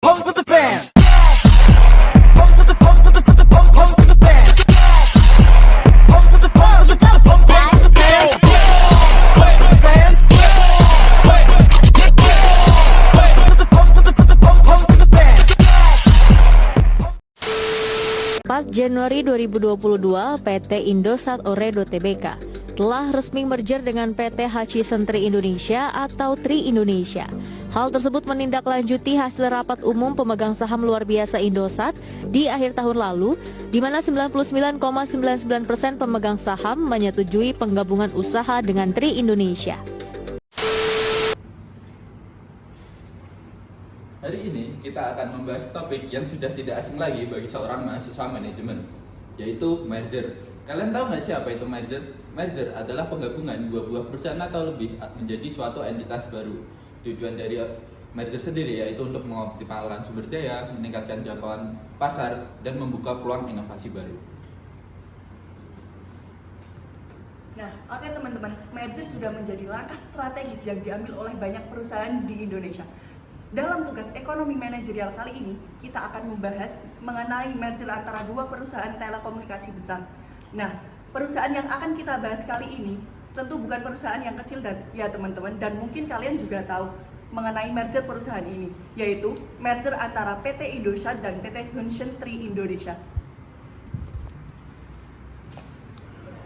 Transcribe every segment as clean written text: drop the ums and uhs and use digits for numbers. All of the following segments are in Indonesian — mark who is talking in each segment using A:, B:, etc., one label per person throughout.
A: pose with the bands. Pose with the pose with the pose with the bands. Pose with the pose with the pose with the bands. Bands. With the pose with the pose with the bands.
B: 4 Januari 2022, PT Indosat Ooredoo Tbk telah resmi merger dengan PT Hutchison Tri Indonesia atau Tri Indonesia. Hal tersebut menindaklanjuti hasil rapat umum pemegang saham luar biasa Indosat di akhir tahun lalu, di mana 99,99% pemegang saham menyetujui penggabungan usaha dengan Tri Indonesia.
C: Hari ini kita akan membahas topik yang sudah tidak asing lagi bagi seorang mahasiswa manajemen, yaitu merger. Kalian tahu nggak sih apa itu merger? Merger adalah penggabungan dua buah perusahaan atau lebih menjadi suatu entitas baru. Tujuan dari merger sendiri yaitu untuk mengoptimalkan sumber daya, meningkatkan jangkauan pasar, dan membuka peluang inovasi baru.
D: Nah, oke teman-teman, merger sudah menjadi langkah strategis yang diambil oleh banyak perusahaan di Indonesia. Dalam tugas ekonomi manajerial kali ini, kita akan membahas mengenai merger antara dua perusahaan telekomunikasi besar. Nah, perusahaan yang akan kita bahas kali ini tentu bukan perusahaan yang kecil dan ya teman-teman, dan mungkin kalian juga tahu mengenai merger perusahaan ini, yaitu merger antara PT Indosat dan PT Hutchison Tri Indonesia.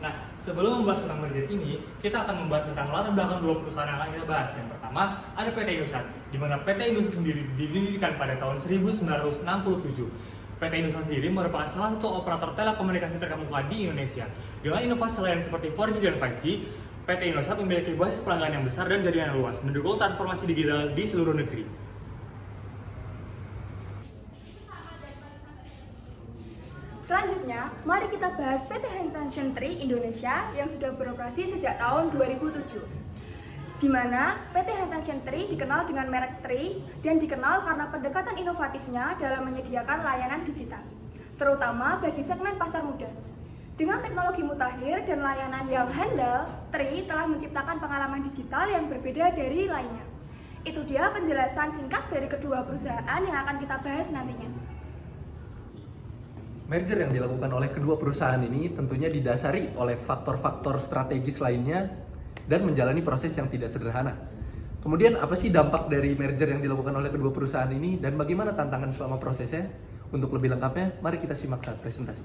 E: Nah, sebelum membahas tentang merger ini, kita akan membahas tentang latar belakang dua perusahaan yang akan kita bahas. Yang pertama, ada PT Indosat, di mana PT Indosat sendiri didirikan pada tahun 1967. PT Indosat sendiri merupakan salah satu operator telekomunikasi terkemuka di Indonesia. Dengan inovasi lain seperti 4G dan 5G, PT Indosat memiliki basis pelanggan yang besar dan jaringan luas, mendukung transformasi digital di seluruh negeri.
F: Selanjutnya, mari kita bahas PT Hutchison Tri Indonesia yang sudah beroperasi sejak tahun 2007. Di mana PT Hutchison Tri dikenal dengan merek Tri dan dikenal karena pendekatan inovatifnya dalam menyediakan layanan digital, terutama bagi segmen pasar muda. Dengan teknologi mutakhir dan layanan yang handal, Tri telah menciptakan pengalaman digital yang berbeda dari lainnya. Itu dia penjelasan singkat dari kedua perusahaan yang akan kita bahas nantinya.
G: Merger yang dilakukan oleh kedua perusahaan ini tentunya didasari oleh faktor-faktor strategis lainnya dan menjalani proses yang tidak sederhana. Kemudian apa sih dampak dari merger yang dilakukan oleh kedua perusahaan ini dan bagaimana tantangan selama prosesnya? Untuk lebih lengkapnya, mari kita simak saat presentasi.